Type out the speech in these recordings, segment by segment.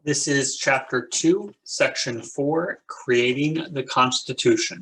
This is Chapter 2, Section 4, Creating the Constitution.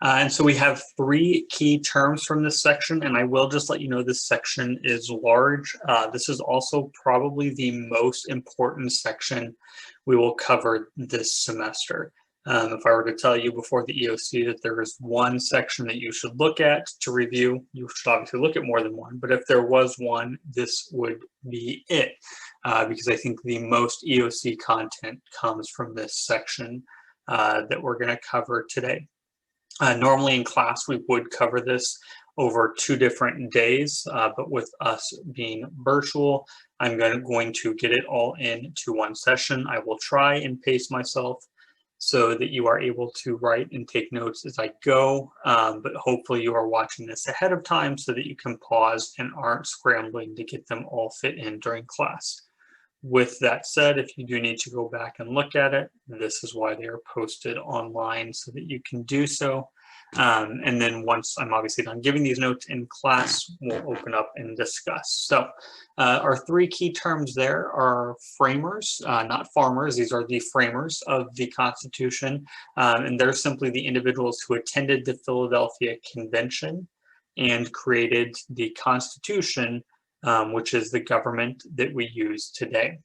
And so we have three key terms from this section, and I will just let you know this section is large. This is also probably the most important section we will cover this semester. If I were to tell you before the EOC that there is one section that you should look at to review, you should obviously look at more than one, but if there was one, this would be it, because I think the most EOC content comes from this section that we're going to cover today. Normally in class, we would cover this over 2 different days, but with us being virtual, I'm going to get it all into one session. I will try and pace myself so that you are able to write and take notes as I go, but hopefully you are watching this ahead of time so that you can pause and aren't scrambling to get them all fit in during class. With that said, if you do need to go back and look at it, this is why they are posted online so that you can do so. And then once I'm obviously done giving these notes in class, we'll open up and discuss. So our 3 key terms there are framers, not farmers. These are the framers of the Constitution. And they're simply the individuals who attended the Philadelphia Convention and created the Constitution, which is the government that we use today.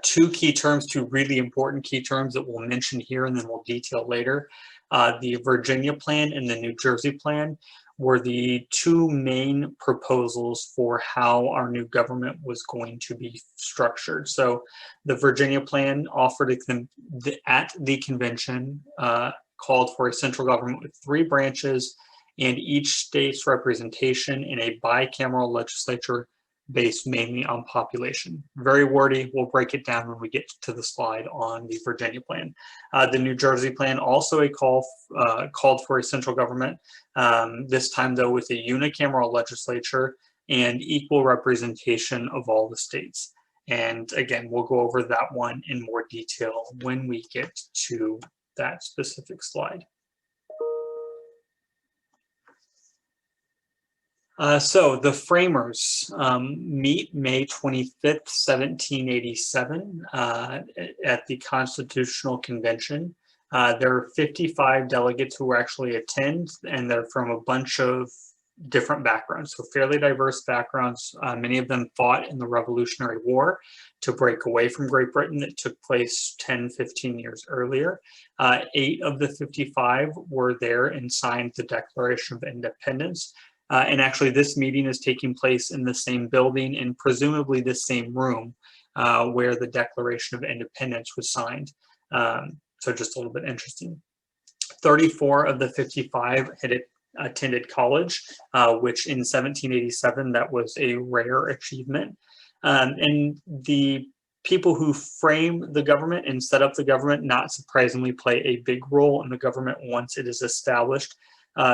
2 key terms, 2 really important key terms that we'll mention here and then we'll detail later. The Virginia Plan and the New Jersey Plan were the 2 main proposals for how our new government was going to be structured. So the Virginia Plan offered at the convention called for a central government with 3 branches and each state's representation in a bicameral legislature based mainly on population. Very wordy. We'll break it down when we get to the slide on the Virginia Plan. The New Jersey Plan also called for a central government, this time though with a unicameral legislature and equal representation of all the states. And again, we'll go over that one in more detail when we get to that specific slide. So the framers meet May 25th, 1787 at the Constitutional Convention. There are 55 delegates who actually attend, and they're from a bunch of different backgrounds, so fairly diverse backgrounds. Many of them fought in the Revolutionary War to break away from Great Britain that took place 10, 15 years earlier. 8 of the 55 were there and signed the Declaration of Independence. And actually, this meeting is taking place in the same building and presumably the same room where the Declaration of Independence was signed. So just a little bit interesting. 34 of the 55 had attended college, which in 1787, that was a rare achievement. And the people who frame the government and set up the government, not surprisingly, play a big role in the government once it is established.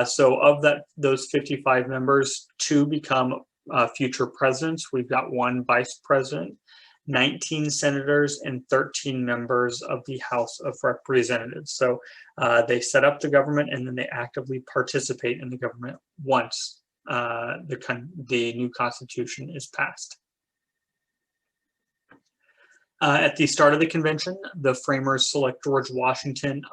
So of those 55 members, 2 become future presidents. We've got 1 vice president, 19 senators, and 13 members of the House of Representatives. So they set up the government and then they actively participate in the government once the new Constitution is passed. At the start of the convention, the framers select George Washington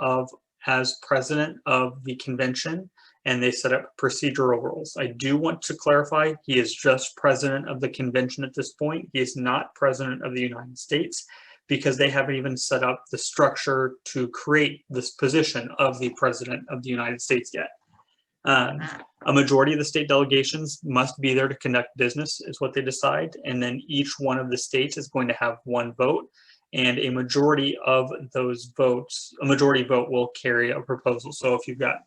as president of the convention, and they set up procedural rules. I do want to clarify, he is just president of the convention at this point. He is not president of the United States because they haven't even set up the structure to create this position of the president of the United States yet. A majority of the state delegations must be there to conduct business is what they decide, and then each one of the states is going to have 1 vote. And a majority of those votes, a majority vote will carry a proposal. So if you've got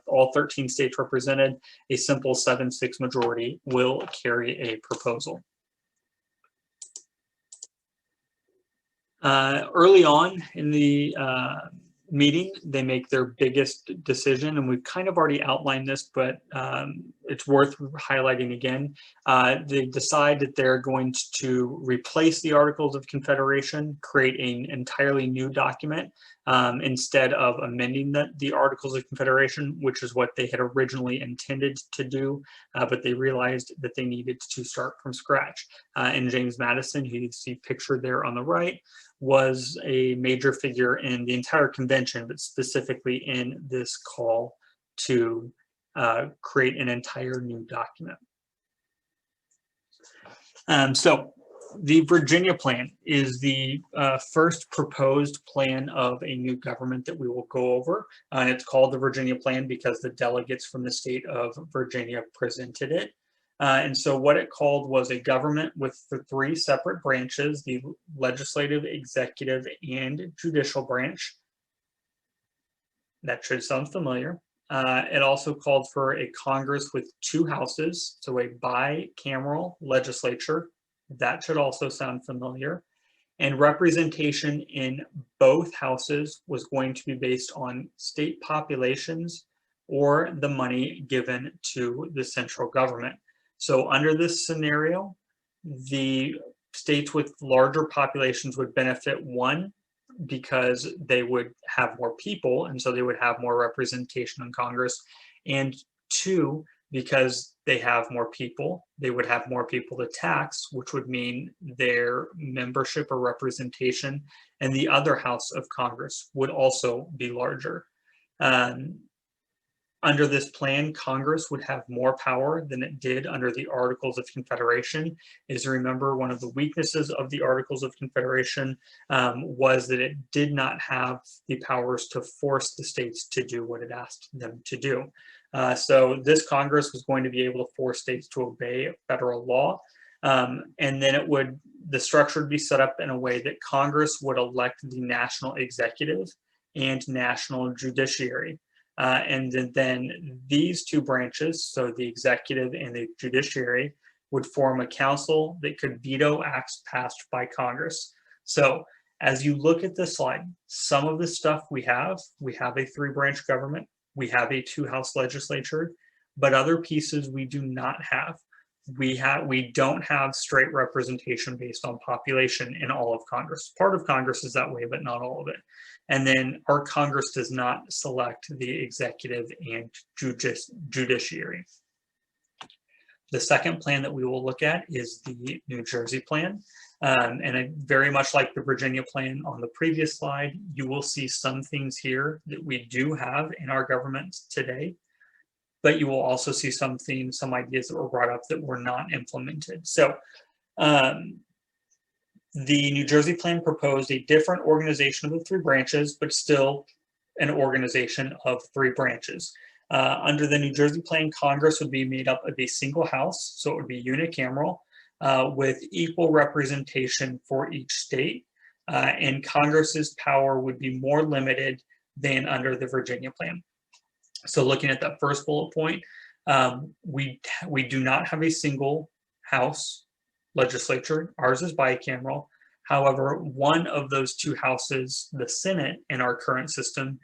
all 13 states represented, a simple 7-6 majority will carry a proposal. Early on in the meeting, they make their biggest decision, and we've kind of already outlined this, but it's worth highlighting again. They decide that they're going to replace the Articles of Confederation, create an entirely new document instead of amending the Articles of Confederation, which is what they had originally intended to do, but they realized that they needed to start from scratch. And James Madison, who you see pictured there on the right, was a major figure in the entire convention, but specifically in this call to create an entire new document. So the Virginia Plan is the first proposed plan of a new government that we will go over. And it's called the Virginia Plan because the delegates from the state of Virginia presented it. And so what it called was a government with the three separate branches, the legislative, executive, and judicial branch. That should sound familiar. It also called for a Congress with two houses, so a bicameral legislature. That should also sound familiar. And representation in both houses was going to be based on state populations or the money given to the central government. So under this scenario, the states with larger populations would benefit, one, because they would have more people, and so they would have more representation in Congress, and two, because they have more people, they would have more people to tax, which would mean their membership or representation in the other house of Congress would also be larger. Under this plan, Congress would have more power than it did under the Articles of Confederation. As you remember, one of the weaknesses of the Articles of Confederation was that it did not have the powers to force the states to do what it asked them to do. So this Congress was going to be able to force states to obey federal law. And then the structure would be set up in a way that Congress would elect the national executive and national judiciary. And then these two branches, so the executive and the judiciary, would form a council that could veto acts passed by Congress. So as you look at this slide, some of the stuff we have a three-branch government, we have a two-house legislature, but other pieces we do not have. We don't have straight representation based on population in all of Congress. Part of Congress is that way, but not all of it. And then our Congress does not select the executive and judiciary. The second plan that we will look at is the New Jersey plan. And very much like the Virginia plan on the previous slide, you will see some things here that we do have in our government today, but you will also see some ideas that were brought up that were not implemented. So the New Jersey plan proposed a different organization of the three branches, but still an organization of three branches. Under the New Jersey plan, Congress would be made up of a single house, so it would be unicameral, with equal representation for each state, and Congress's power would be more limited than under the Virginia plan. So looking at that first bullet point, we do not have a single house legislature. Ours is bicameral. However, one of those two houses, the Senate in our current system,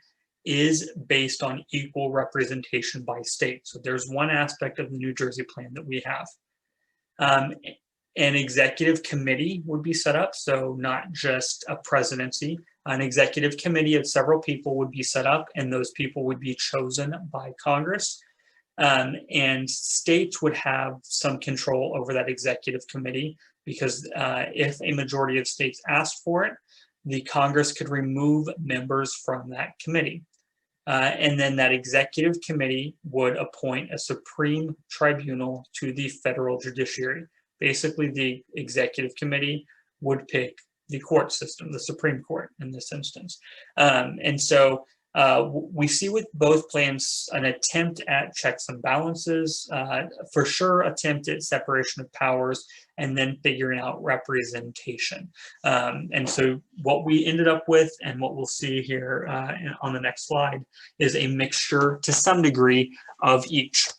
is based on equal representation by state. So there's one aspect of the New Jersey plan that we have. An executive committee would be set up, so not just a presidency. An executive committee of several people would be set up, and those people would be chosen by Congress. And states would have some control over that executive committee because if a majority of states asked for it, the Congress could remove members from that committee. And then that executive committee would appoint a supreme tribunal to the federal judiciary. Basically, the executive committee would pick the court system, the Supreme Court in this instance. And so we see with both plans an attempt at checks and balances, for sure attempt at separation of powers, and then figuring out representation. And so what we ended up with and what we'll see here on the next slide is a mixture to some degree of each.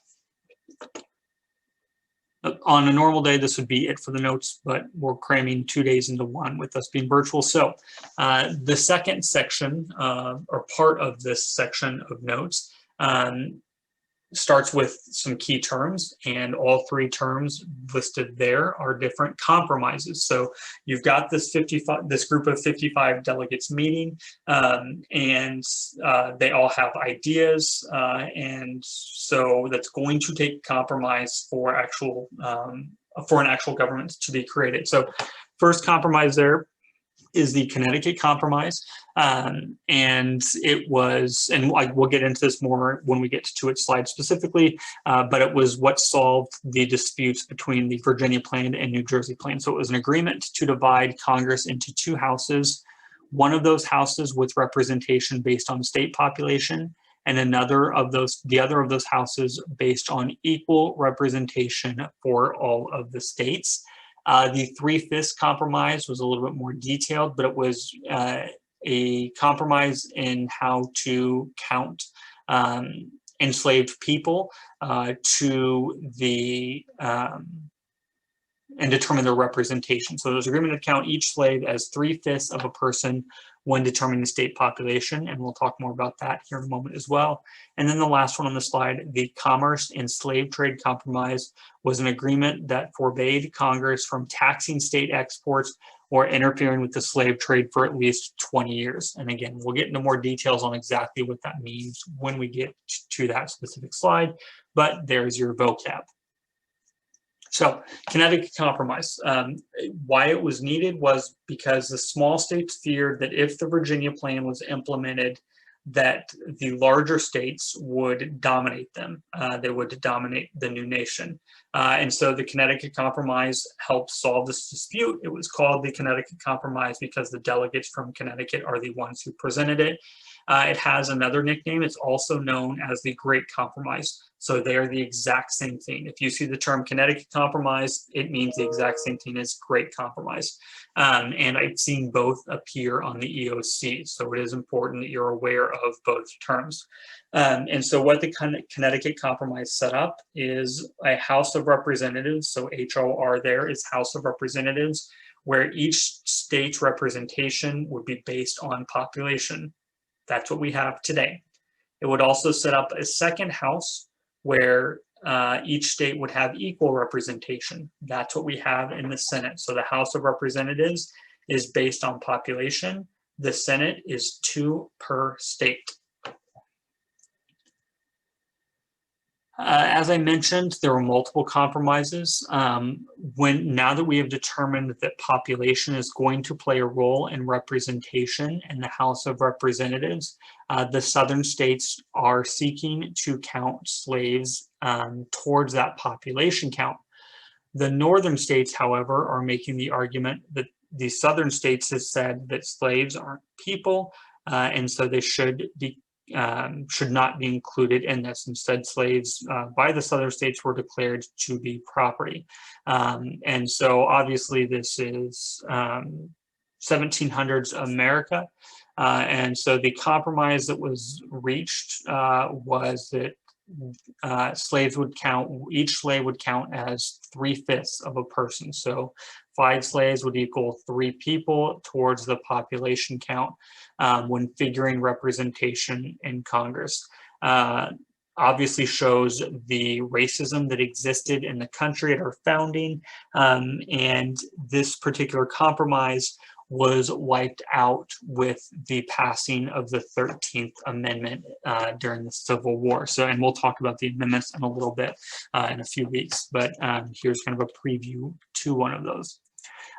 On a normal day, this would be it for the notes, but we're cramming 2 days into one with us being virtual. So the second section or part of this section of notes starts with some key terms, and all three terms listed there are different compromises. So you've got this group of 55 delegates meeting, and they all have ideas, and so that's going to take compromise for an actual government to be created. So first compromise there is the Connecticut Compromise, and it was, and we'll get into this more when we get to its slide specifically, but it was what solved the disputes between the Virginia Plan and New Jersey Plan. So it was an agreement to divide Congress into two houses, one of those houses with representation based on state population, and the other of those houses based on equal representation for all of the states. The 3/5 compromise was a little bit more detailed, but it was a compromise in how to count enslaved people to the and determine their representation. So there's agreement to count each slave as 3/5 of a person when determining the state population, and we'll talk more about that here in a moment as well. And then the last one on the slide, the Commerce and Slave Trade Compromise, was an agreement that forbade Congress from taxing state exports or interfering with the slave trade for at least 20 years. And again, we'll get into more details on exactly what that means when we get to that specific slide, but there's your vocab. So Connecticut Compromise, why it was needed was because the small states feared that if the Virginia Plan was implemented, that the larger states would dominate them. They would dominate the new nation. And so the Connecticut Compromise helped solve this dispute. It was called the Connecticut Compromise because the delegates from Connecticut are the ones who presented it. It has another nickname. It's also known as the Great Compromise. So they are the exact same thing. If you see the term Connecticut Compromise, it means the exact same thing as Great Compromise. And I've seen both appear on the EOC. So it is important that you're aware of both terms. And so what the Connecticut Compromise set up is a House of Representatives. So HOR there is House of Representatives, where each state's representation would be based on population. That's what we have today. It would also set up a second house where each state would have equal representation. That's what we have in the Senate. So the House of Representatives is based on population. The Senate is 2 per state. As I mentioned, there were multiple compromises. Now that we have determined that population is going to play a role in representation in the House of Representatives, the southern states are seeking to count slaves towards that population count. The northern states, however, are making the argument that the southern states have said that slaves aren't people, and so they should not be included in this. Instead, slaves by the southern states were declared to be property. And so obviously this is 1700s America. And so the compromise that was reached was that each slave would count as 3/5 of a person. So 5 slaves would equal 3 people towards the population count when figuring representation in Congress. Obviously shows the racism that existed in the country at our founding, and this particular compromise was wiped out with the passing of the 13th Amendment during the Civil War. So, and we'll talk about the amendments in a little bit in a few weeks, but here's kind of a preview to one of those.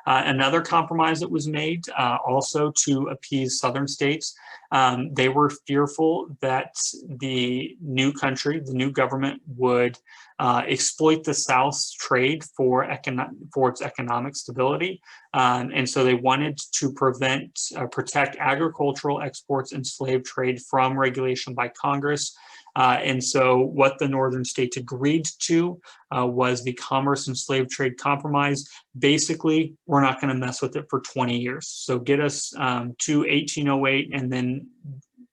Another compromise that was made also to appease southern states. They were fearful that the new country, the new government, would exploit the South's trade for its economic stability. And so they wanted to protect agricultural exports and slave trade from regulation by Congress. And so what the northern states agreed to was the Commerce and Slave Trade Compromise. Basically, we're not going to mess with it for 20 years. So get us to 1808, and then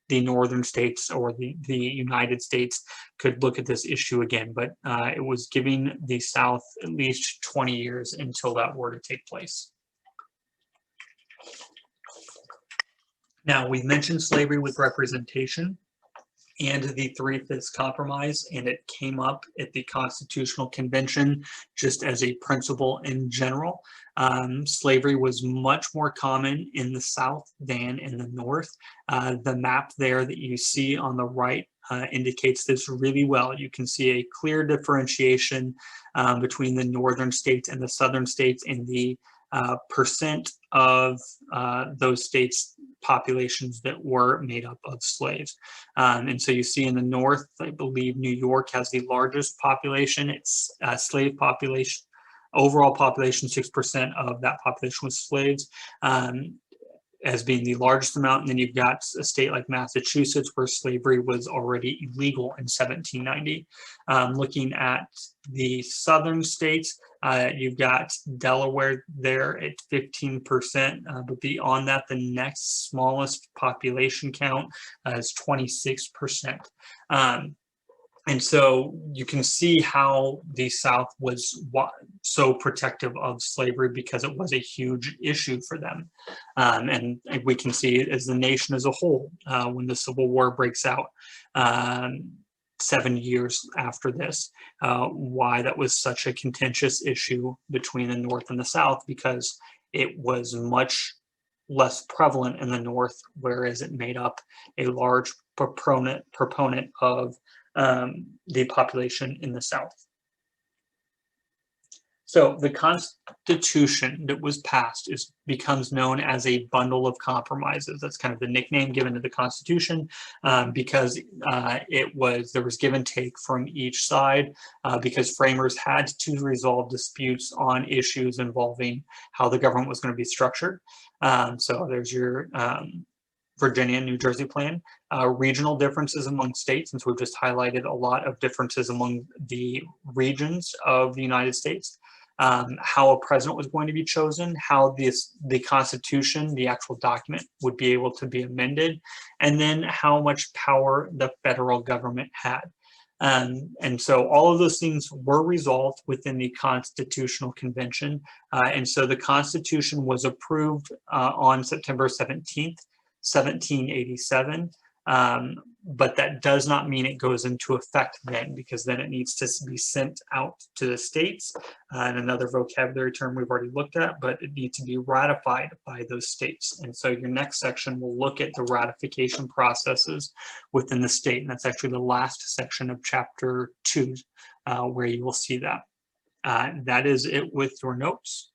the northern states or the United States could look at this issue again. But it was giving the South at least 20 years until that were to take place. Now, we've mentioned slavery with representation. and the Three-Fifths Compromise, and it came up at the Constitutional Convention just as a principle in general. Slavery was much more common in the South than in the North. The map there that you see on the right indicates this really well. You can see a clear differentiation between the northern states and the southern states in the percent of those states' populations that were made up of slaves. And so you see in the north, I believe New York has the largest population. It's slave population, overall population, 6% of that population was slaves. As being the largest amount, and then you've got a state like Massachusetts where slavery was already illegal in 1790. Looking at the southern states, you've got Delaware there at 15%, but beyond that, the next smallest population count is 26%. And so you can see how the South was so protective of slavery because it was a huge issue for them. And we can see it as the nation as a whole when the Civil War breaks out 7 years after this, why that was such a contentious issue between the North and the South, because it was much less prevalent in the North, whereas it made up a large proponent of the population in the South. So the Constitution that was passed becomes known as a bundle of compromises. That's kind of the nickname given to the Constitution because there was give and take from each side because framers had to resolve disputes on issues involving how the government was going to be structured. So there's your Virginia and New Jersey plan, regional differences among states, since we've just highlighted a lot of differences among the regions of the United States, how a president was going to be chosen, how the Constitution, the actual document, would be able to be amended, and then how much power the federal government had. And so all of those things were resolved within the Constitutional Convention. And so the Constitution was approved on September 17th, 1787, but that does not mean it goes into effect then, because then it needs to be sent out to the states, and another vocabulary term we've already looked at, but it needs to be ratified by those states. And so your next section will look at the ratification processes within the state, and that's actually the last section of chapter 2 where you will see that. That is it with your notes.